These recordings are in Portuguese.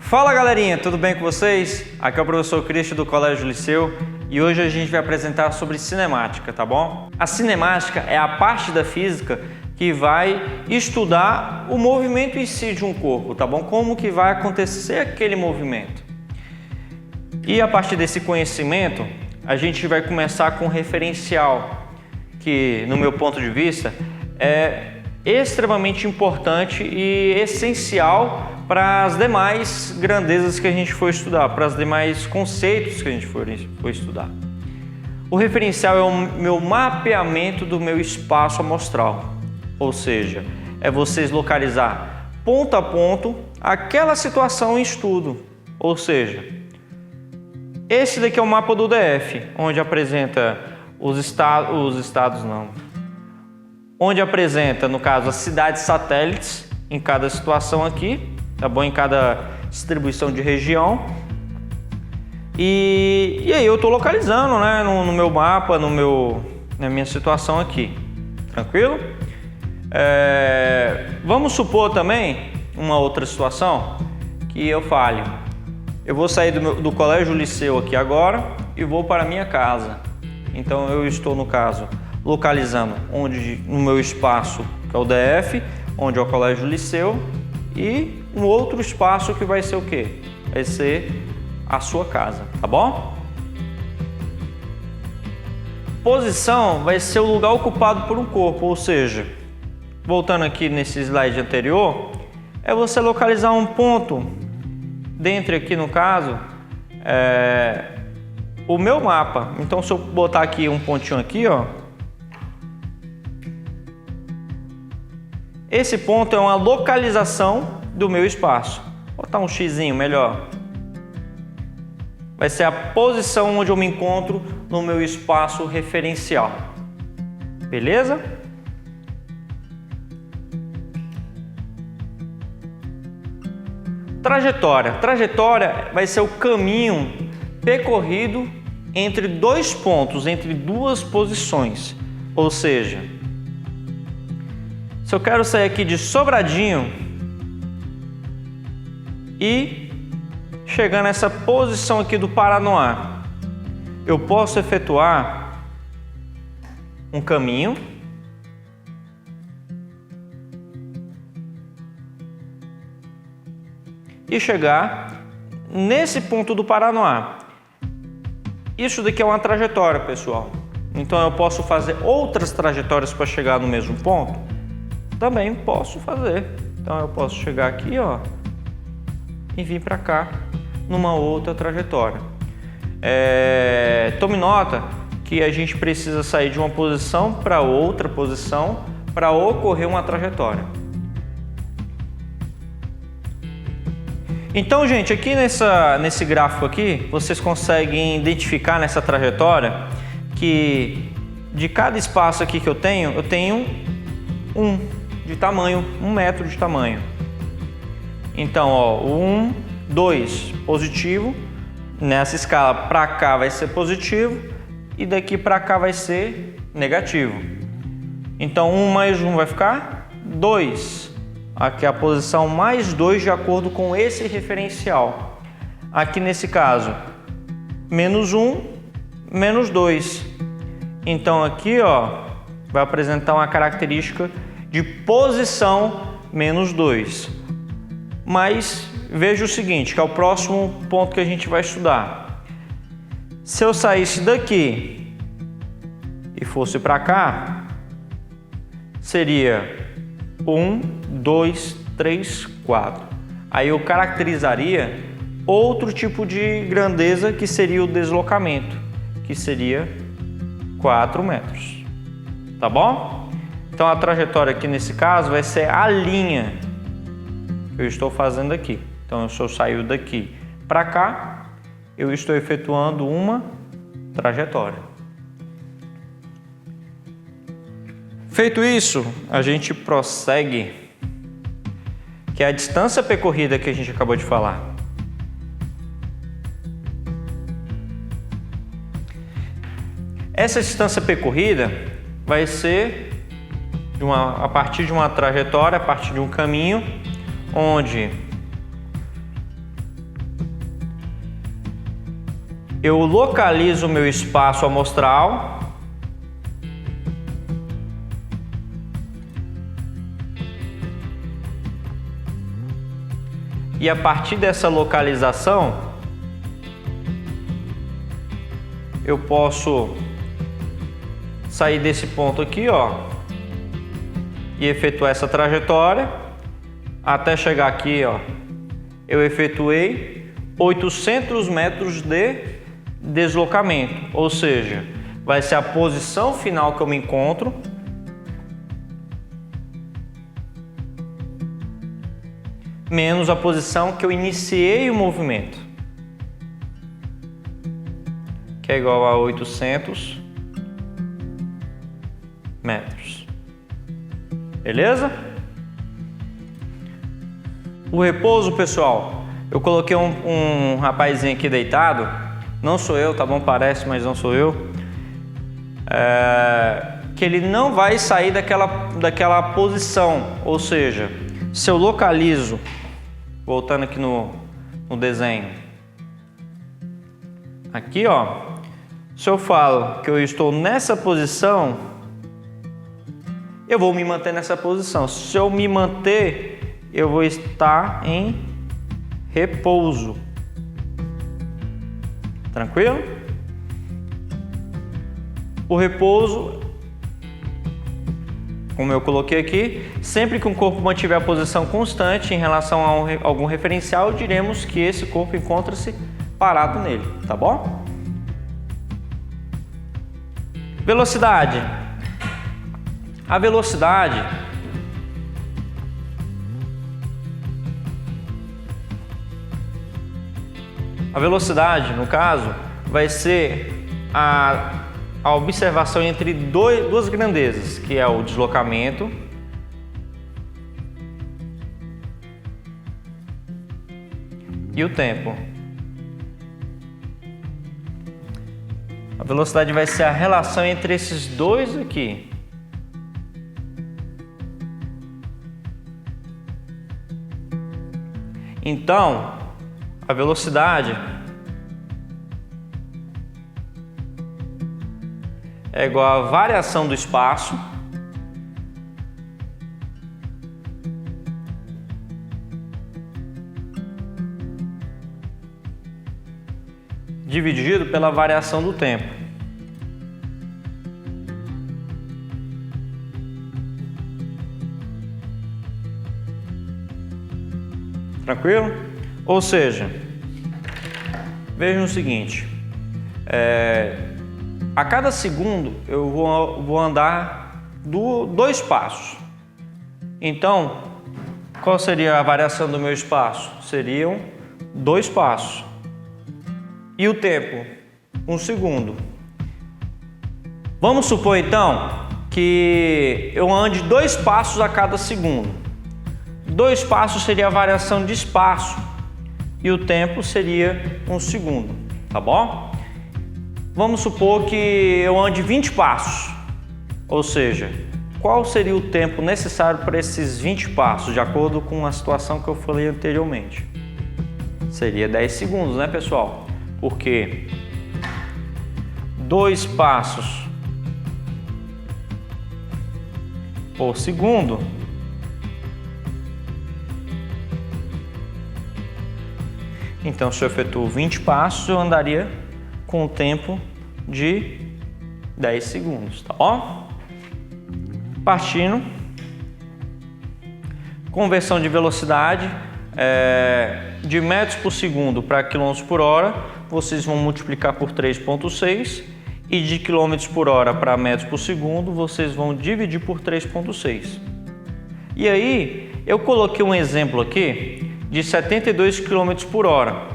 Fala galerinha, tudo bem com vocês? Aqui é o professor Cristian do Colégio Liceu e hoje a gente vai apresentar sobre cinemática, tá bom? A cinemática é a parte da física que vai estudar o movimento em si de um corpo, tá bom? Como que vai acontecer aquele movimento. E a partir desse conhecimento, a gente vai começar com um referencial, que no meu ponto de vista é extremamente importante e essencial para as demais grandezas que a gente for estudar, para os demais conceitos que a gente for estudar. O referencial é o meu mapeamento do meu espaço amostral, ou seja, é vocês localizar ponto a ponto aquela situação em estudo, ou seja, esse daqui é o mapa do DF, onde apresenta onde apresenta, no caso, as cidades satélites em cada situação aqui, tá bom? Em cada distribuição de região. E aí eu estou localizando, né, no meu mapa, na minha situação aqui, tranquilo? Vamos supor também uma outra situação que eu fale. Eu vou sair do Colégio Liceu aqui agora e vou para a minha casa. Então eu estou, no caso, localizando no meu espaço, que é o DF, onde é o Colégio Liceu, e um outro espaço que vai ser o quê? Vai ser a sua casa, tá bom? Posição vai ser o lugar ocupado por um corpo, ou seja, voltando aqui nesse slide anterior, é você localizar um ponto dentro aqui, no caso, o meu mapa. Então, se eu botar aqui um pontinho aqui, ó, esse ponto é uma localização do meu espaço. Vou botar um xizinho melhor. Vai ser a posição onde eu me encontro no meu espaço referencial. Beleza? Trajetória. Trajetória vai ser o caminho percorrido entre dois pontos, entre duas posições. Ou seja, se eu quero sair aqui de Sobradinho e chegar nessa posição aqui do Paranoá, eu posso efetuar um caminho e chegar nesse ponto do Paranoá. Isso daqui é uma trajetória, pessoal. Então eu posso fazer outras trajetórias para chegar no mesmo ponto? Também posso fazer. Então eu posso chegar aqui, ó, e vir para cá numa outra trajetória. Tome nota que a gente precisa sair de uma posição para outra posição para ocorrer uma trajetória. Então, gente, aqui nesse gráfico aqui, vocês conseguem identificar nessa trajetória que de cada espaço aqui que eu tenho um metro de tamanho. Então, ó, 1, 2, positivo. Nessa escala para cá vai ser positivo e daqui para cá vai ser negativo. Então, 1 mais 1 vai ficar 2. Aqui é a posição mais 2 de acordo com esse referencial. Aqui nesse caso, menos 1, menos 2. Então aqui, ó, vai apresentar uma característica de posição menos 2. Mas veja o seguinte, que é o próximo ponto que a gente vai estudar. Se eu saísse daqui e fosse para cá, seria 1, 2, 3, 4. Aí eu caracterizaria outro tipo de grandeza que seria o deslocamento, que seria 4 metros. Tá bom? Então a trajetória aqui nesse caso vai ser a linha que eu estou fazendo aqui. Então se eu sair daqui para cá, eu estou efetuando uma trajetória. Feito isso, a gente prossegue, que é a distância percorrida que a gente acabou de falar. Essa distância percorrida vai ser a partir de uma trajetória, a partir de um caminho, onde eu localizo o meu espaço amostral. E a partir dessa localização, eu posso sair desse ponto aqui, ó, e efetuar essa trajetória até chegar aqui, ó. Eu efetuei 800 metros de deslocamento, ou seja, vai ser a posição final que eu me encontro menos a posição que eu iniciei o movimento, que é igual a 800 metros. Beleza? O repouso, pessoal, eu coloquei um rapazinho aqui deitado. Não sou eu, tá bom? Parece, mas não sou eu. Que ele não vai sair daquela posição. Ou seja, se eu localizo, voltando aqui no desenho, aqui, ó, se eu falo que eu estou nessa posição, eu vou me manter nessa posição. Se eu me manter, eu vou estar em repouso. Tranquilo? O repouso, como eu coloquei aqui, sempre que um corpo mantiver a posição constante em relação a algum referencial, diremos que esse corpo encontra-se parado nele, tá bom? Velocidade. A velocidade no caso, vai ser a observação entre duas grandezas, que é o deslocamento e o tempo. A velocidade vai ser a relação entre esses dois aqui. Então, a velocidade é igual à variação do espaço dividido pela variação do tempo. Tranquilo? Ou seja, vejam o seguinte, a cada segundo eu vou andar 2 passos. Então, qual seria a variação do meu espaço? Seriam 2 passos. E o tempo? 1 segundo. Vamos supor então que eu ande 2 passos a cada segundo. 2 passos seria a variação de espaço e o tempo seria 1 segundo, tá bom? Vamos supor que eu ande 20 passos, ou seja, qual seria o tempo necessário para esses 20 passos, de acordo com a situação que eu falei anteriormente? Seria 10 segundos, né, pessoal? Porque 2 passos por segundo então, se eu efetuo 20 passos, eu andaria com o tempo de 10 segundos, tá bom? Partindo, conversão de velocidade de metros por segundo para quilômetros por hora, vocês vão multiplicar por 3,6 e de quilômetros por hora para metros por segundo, vocês vão dividir por 3,6. E aí, eu coloquei um exemplo aqui de 72 km por hora.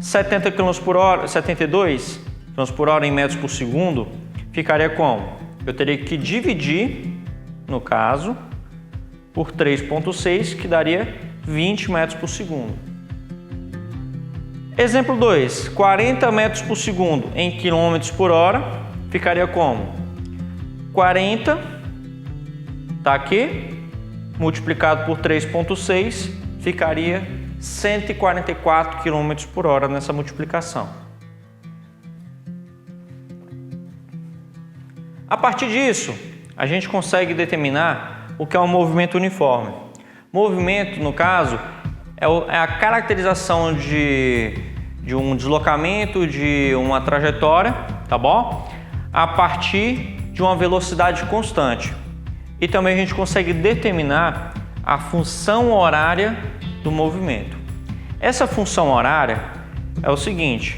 70 km por hora, 72 km por hora em metros por segundo, ficaria como? Eu teria que dividir, no caso, por 3,6, que daria 20 metros por segundo. Exemplo 2, 40 metros por segundo em quilômetros por hora, ficaria como? 40, tá aqui, multiplicado por 3,6, ficaria 144 km por hora nessa multiplicação. A partir disso, a gente consegue determinar o que é um movimento uniforme. Movimento, no caso, é a caracterização de um deslocamento, de uma trajetória, tá bom? A partir de uma velocidade constante. E também a gente consegue determinar a função horária do movimento. Essa função horária é o seguinte: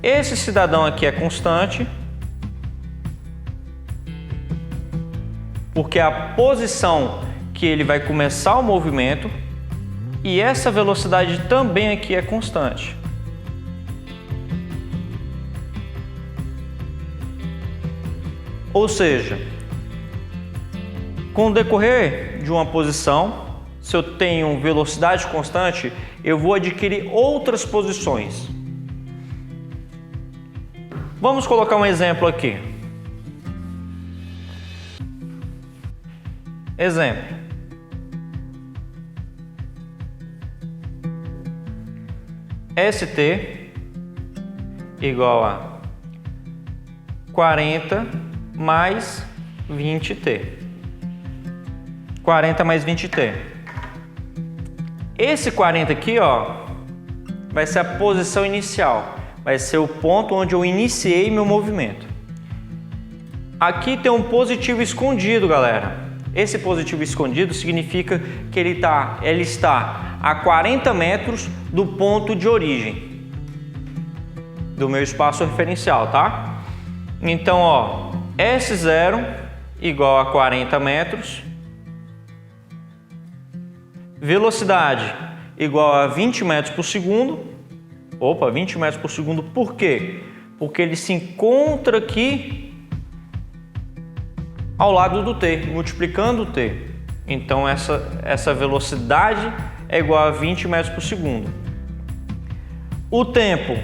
esse cidadão aqui é constante, porque é a posição que ele vai começar o movimento, e essa velocidade também aqui é constante. Ou seja, com o decorrer de uma posição, se eu tenho velocidade constante, eu vou adquirir outras posições. Vamos colocar um exemplo aqui. Exemplo. ST igual a 40 mais 20T. 40 mais 20T. Esse 40 aqui, ó, vai ser a posição inicial. Vai ser o ponto onde eu iniciei meu movimento. Aqui tem um positivo escondido, galera. Esse positivo escondido significa que ele está a 40 metros do ponto de origem do meu espaço referencial, tá? Então, ó, S0 igual a 40 metros, velocidade igual a 20 metros por segundo. Opa, 20 metros por segundo, por quê? Porque ele se encontra aqui ao lado do T, multiplicando o T. Então essa velocidade é igual a 20 metros por segundo. O tempo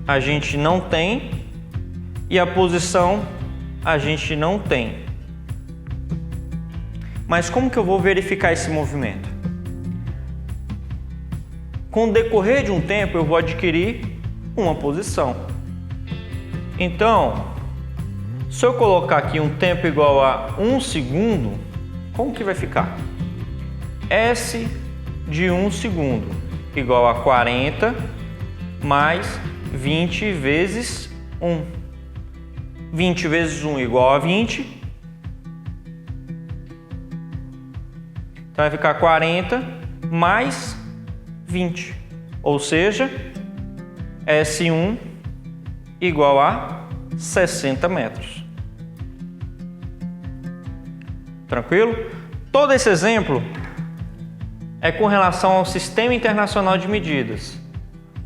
a gente não tem e a posição a gente não tem. Mas como que eu vou verificar esse movimento? Com o decorrer de um tempo eu vou adquirir uma posição. Então, se eu colocar aqui um tempo igual a 1 segundo, como que vai ficar? S de 1 segundo igual a 40 mais 20 vezes 1. 20 vezes 1 igual a 20. Então vai ficar 40 mais 20. Ou seja, S1 igual a 60 metros. Tranquilo? Todo esse exemplo é com relação ao Sistema Internacional de Medidas,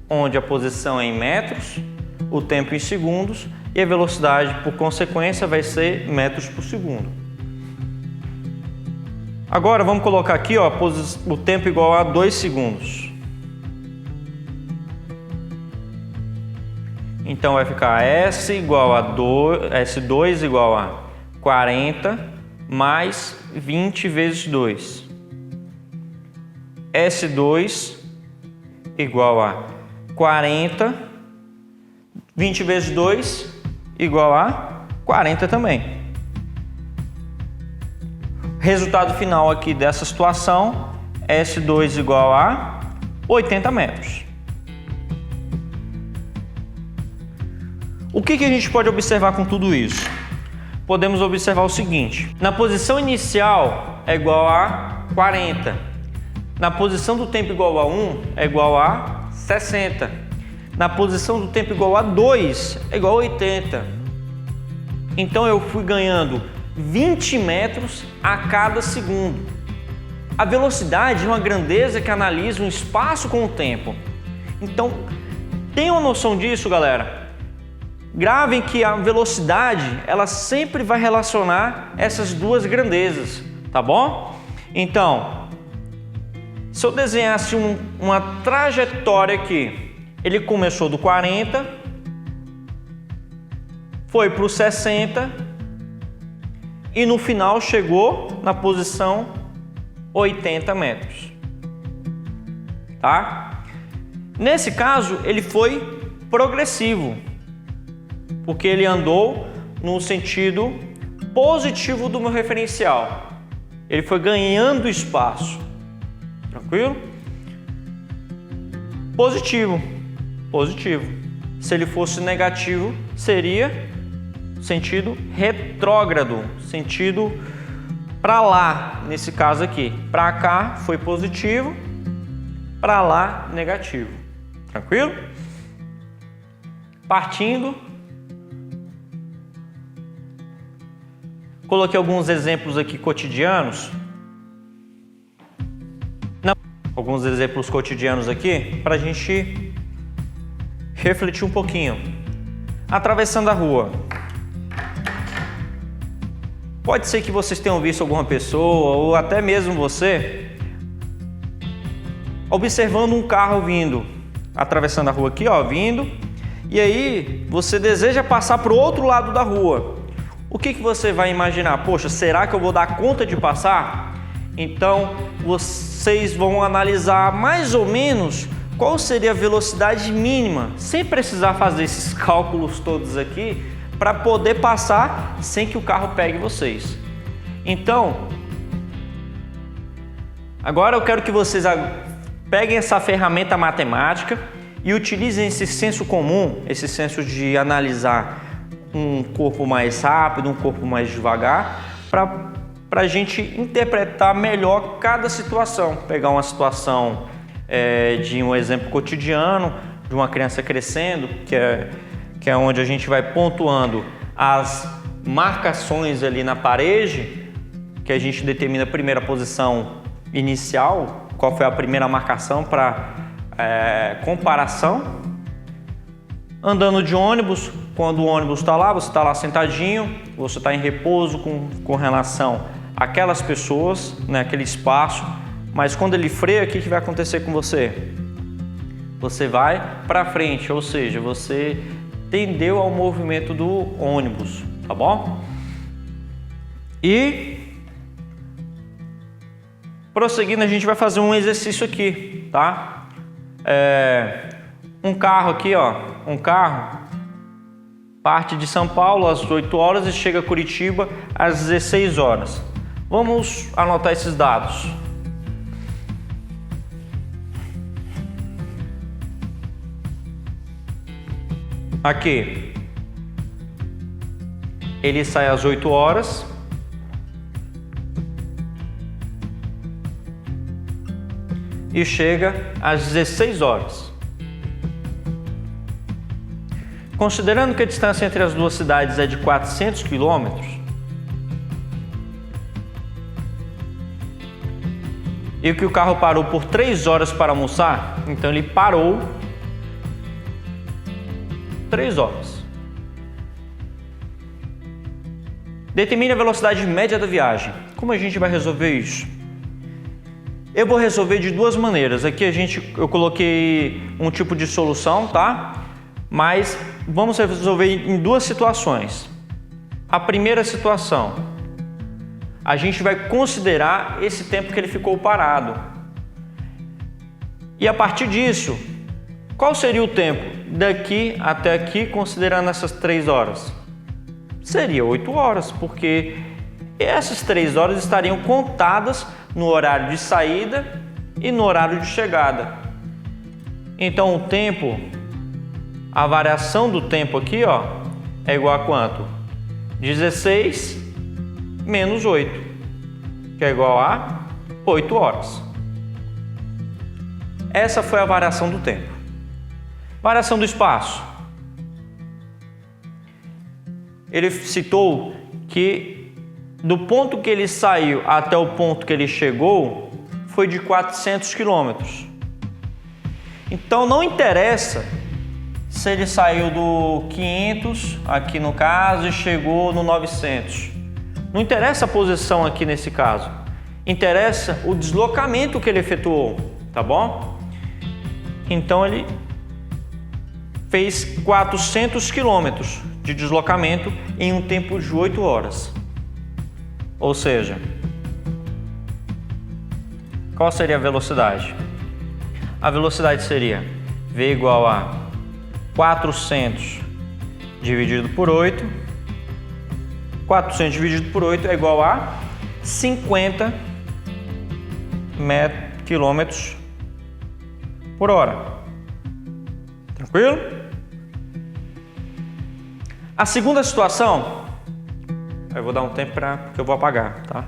onde a posição é em metros, o tempo em segundos e a velocidade, por consequência, vai ser metros por segundo. Agora vamos colocar aqui, ó, o tempo igual a 2 segundos. Então vai ficar S2 igual a 40 mais 20 vezes 2. S2 igual a 40, 20 vezes 2 igual a 40 também. Resultado final aqui dessa situação, S2 igual a 80 metros. O que a gente pode observar com tudo isso? Podemos observar o seguinte: na posição inicial é igual a 40, na posição do tempo igual a 1 é igual a 60, na posição do tempo igual a 2 é igual a 80. Então eu fui ganhando 20 metros a cada segundo. A velocidade é uma grandeza que analisa um espaço com o tempo. Então, tenham uma noção disso, galera. Gravem que a velocidade, ela sempre vai relacionar essas duas grandezas, tá bom? Então, se eu desenhasse uma trajetória aqui, ele começou do 40, foi para o 60 e no final chegou na posição 80 metros, tá? Nesse caso, ele foi progressivo, porque ele andou no sentido positivo do meu referencial. Ele foi ganhando espaço. Tranquilo? Positivo. Positivo. Se ele fosse negativo, seria sentido retrógrado, sentido para lá, nesse caso aqui. Para cá foi positivo, para lá negativo. Tranquilo? Partindo, coloquei alguns exemplos aqui cotidianos. Alguns exemplos cotidianos aqui para a gente refletir um pouquinho. Atravessando a rua. Pode ser que vocês tenham visto alguma pessoa ou até mesmo você observando um carro vindo, atravessando a rua aqui, ó, vindo, e aí você deseja passar para o outro lado da rua. O que você vai imaginar? Poxa, será que eu vou dar conta de passar? Então vocês vão analisar mais ou menos qual seria a velocidade mínima, sem precisar fazer esses cálculos todos aqui, para poder passar sem que o carro pegue vocês. Então, agora eu quero que vocês peguem essa ferramenta matemática e utilizem esse senso comum, esse senso de analisar um corpo mais rápido, um corpo mais devagar, para a gente interpretar melhor cada situação. Pegar uma situação de um exemplo cotidiano, de uma criança crescendo, que é onde a gente vai pontuando as marcações ali na parede, que a gente determina a primeira posição inicial, qual foi a primeira marcação para comparação. Andando de ônibus, quando o ônibus está lá, você está lá sentadinho, você está em repouso com relação àquelas pessoas, né, aquele espaço, mas quando ele freia, o que vai acontecer com você? Você vai para frente, ou seja, você tendeu ao movimento do ônibus, tá bom? E prosseguindo, a gente vai fazer um exercício aqui, tá? Um carro aqui, ó, um carro parte de São Paulo às 8 horas e chega a Curitiba às 16 horas. Vamos anotar esses dados. Aqui, ele sai às 8 horas. E chega às 16 horas. Considerando que a distância entre as duas cidades é de 400 quilômetros, e que o carro parou por 3 horas para almoçar, então ele parou 3 horas. Determine a velocidade média da viagem. Como a gente vai resolver isso? Eu vou resolver de duas maneiras. Aqui eu coloquei um tipo de solução, tá? Mas vamos resolver em duas situações. A primeira situação, a gente vai considerar esse tempo que ele ficou parado. E a partir disso, qual seria o tempo daqui até aqui, considerando essas 3 horas? Seria 8 horas, porque essas 3 horas estariam contadas no horário de saída e no horário de chegada. Então o tempo, a variação do tempo aqui, ó, é igual a quanto? 16 menos 8, que é igual a 8 horas. Essa foi a variação do tempo. Variação do espaço. Ele citou que do ponto que ele saiu até o ponto que ele chegou foi de 400 quilômetros. Então não interessa se ele saiu do 500, aqui no caso, e chegou no 900. Não interessa a posição aqui nesse caso. Interessa o deslocamento que ele efetuou, tá bom? Então ele fez 400 quilômetros de deslocamento em um tempo de 8 horas. Ou seja, qual seria a velocidade? A velocidade seria V igual a 400 dividido por 8 400 dividido por 8 é igual a 50 km por hora. Tranquilo? A segunda situação, eu vou dar um tempo porque eu vou apagar, tá?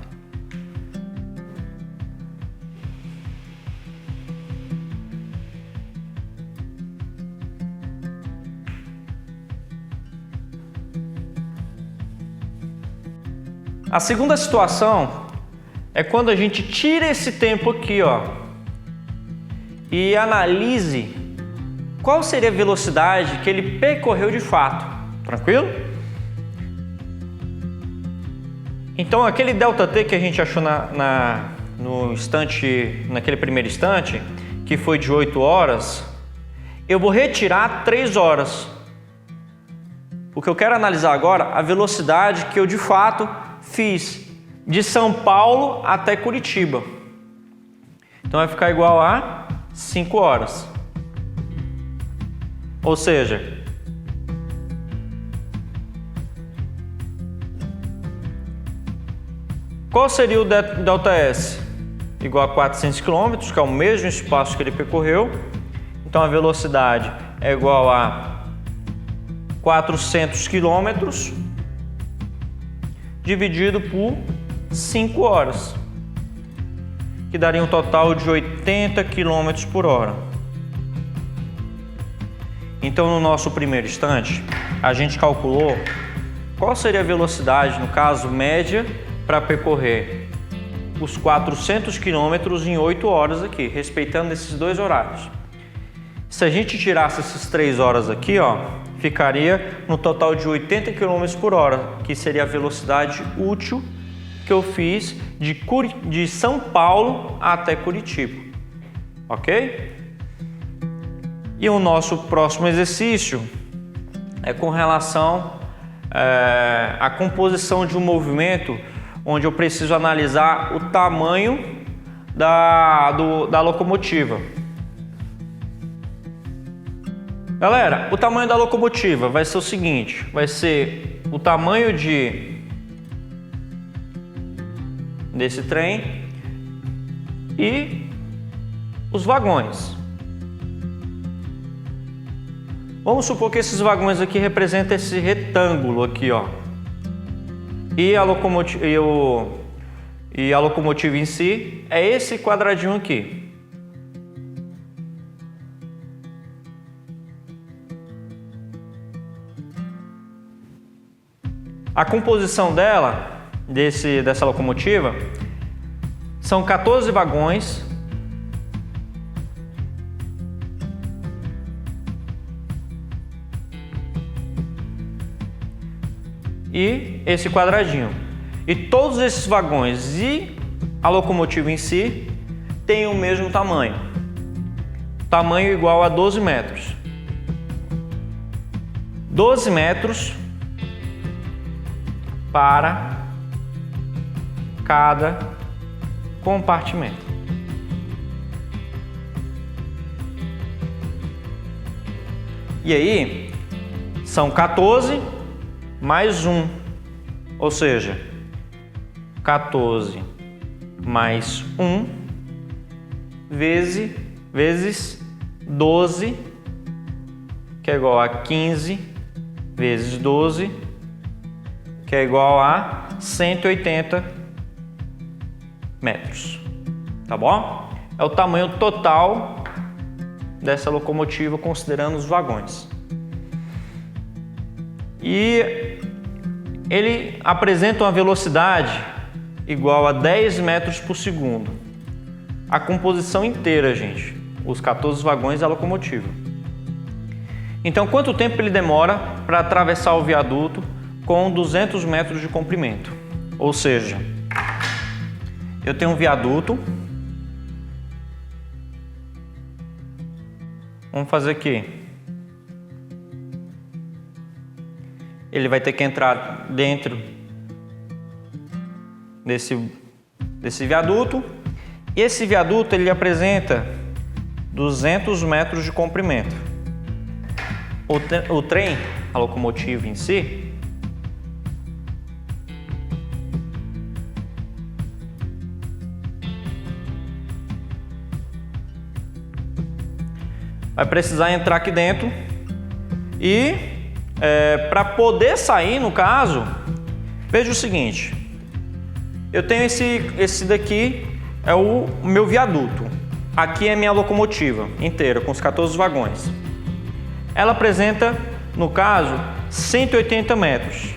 A segunda situação é quando a gente tira esse tempo aqui, ó, e analise qual seria a velocidade que ele percorreu de fato. Tranquilo? Então, aquele ΔT que a gente achou naquele primeiro instante, que foi de 8 horas, eu vou retirar 3 horas. Porque eu quero analisar agora a velocidade que eu de fato fiz de São Paulo até Curitiba. Então vai ficar igual a 5 horas. Ou seja, qual seria o ΔS? Igual a 400 km, que é o mesmo espaço que ele percorreu. Então a velocidade é igual a 400 km dividido por 5 horas, que daria um total de 80 km por hora. Então, no nosso primeiro instante, a gente calculou qual seria a velocidade, no caso, média, para percorrer os 400 km em 8 horas aqui, respeitando esses dois horários. Se a gente tirasse essas 3 horas aqui, ó, ficaria no total de 80 km por hora, que seria a velocidade útil que eu fiz de São Paulo até Curitiba. Ok? E o nosso próximo exercício é com relação à composição de um movimento, onde eu preciso analisar o tamanho da locomotiva. Galera, o tamanho da locomotiva vai ser o seguinte, vai ser o tamanho desse trem e os vagões. Vamos supor que esses vagões aqui representam esse retângulo aqui, ó. E a locomotiva em si é esse quadradinho aqui. A composição dessa locomotiva são 14 vagões e esse quadradinho. E todos esses vagões e a locomotiva em si têm o mesmo tamanho. Tamanho igual a 12 metros. 12 metros para cada compartimento. E aí, são 14 mais 1, ou seja, 14 mais 1 vezes 12, que é igual a 15 vezes 12, que é igual a 180 metros, tá bom? É o tamanho total dessa locomotiva, considerando os vagões. E ele apresenta uma velocidade igual a 10 metros por segundo. A composição inteira, gente, os 14 vagões e a locomotiva. Então, quanto tempo ele demora para atravessar o viaduto com 200 metros de comprimento? Ou seja, eu tenho um viaduto. Vamos fazer aqui. Ele vai ter que entrar dentro desse viaduto. E esse viaduto ele apresenta 200 metros de comprimento. O trem, a locomotiva em si, vai precisar entrar aqui dentro e para poder sair, no caso, veja o seguinte, eu tenho esse daqui, é o meu viaduto, aqui é minha locomotiva inteira, com os 14 vagões. Ela apresenta, no caso, 180 metros.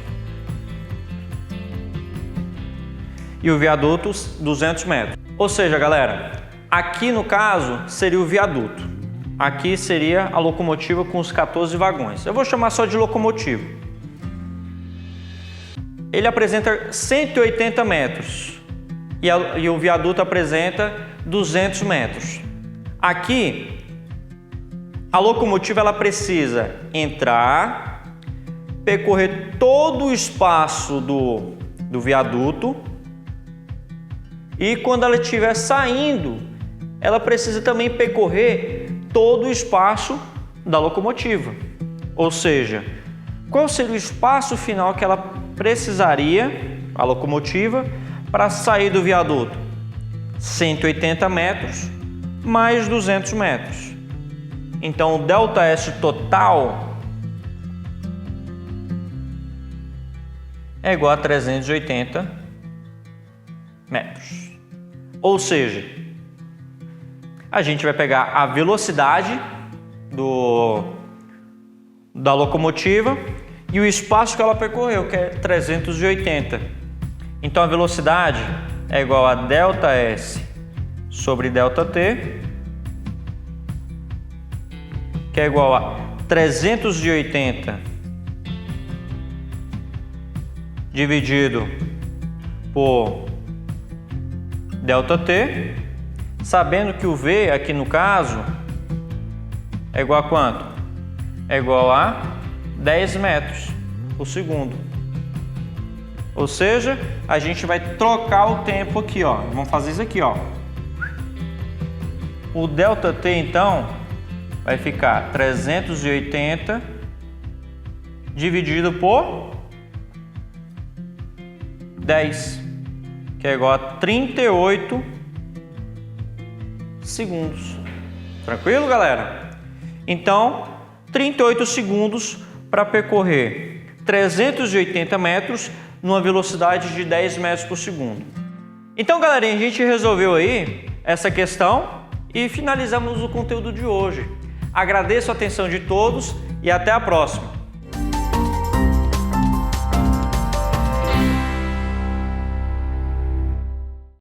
E o viaduto, 200 metros. Ou seja, galera, aqui no caso seria o viaduto. Aqui seria a locomotiva com os 14 vagões. Eu vou chamar só de locomotiva. Ele apresenta 180 metros. E o viaduto apresenta 200 metros. Aqui, a locomotiva ela precisa entrar, percorrer todo o espaço do viaduto e quando ela estiver saindo, ela precisa também percorrer todo o espaço da locomotiva. Ou seja, qual seria o espaço final que ela precisaria, a locomotiva, para sair do viaduto? 180 metros mais 200 metros. Então, o ΔS total é igual a 380 metros. Ou seja, a gente vai pegar a velocidade da locomotiva e o espaço que ela percorreu, que é 380. Então, a velocidade é igual a ΔS sobre ΔT, que é igual a 380 dividido por ΔT, sabendo que o V aqui no caso é igual a quanto? É igual a 10 metros por segundo. Ou seja, a gente vai trocar o tempo aqui, ó. Vamos fazer isso aqui, ó. O ΔT então vai ficar 380 dividido por 10, que é igual a 38 segundos. Tranquilo, galera? Então, 38 segundos para percorrer 380 metros numa velocidade de 10 metros por segundo. Então, galerinha, a gente resolveu aí essa questão e finalizamos o conteúdo de hoje. Agradeço a atenção de todos e até a próxima.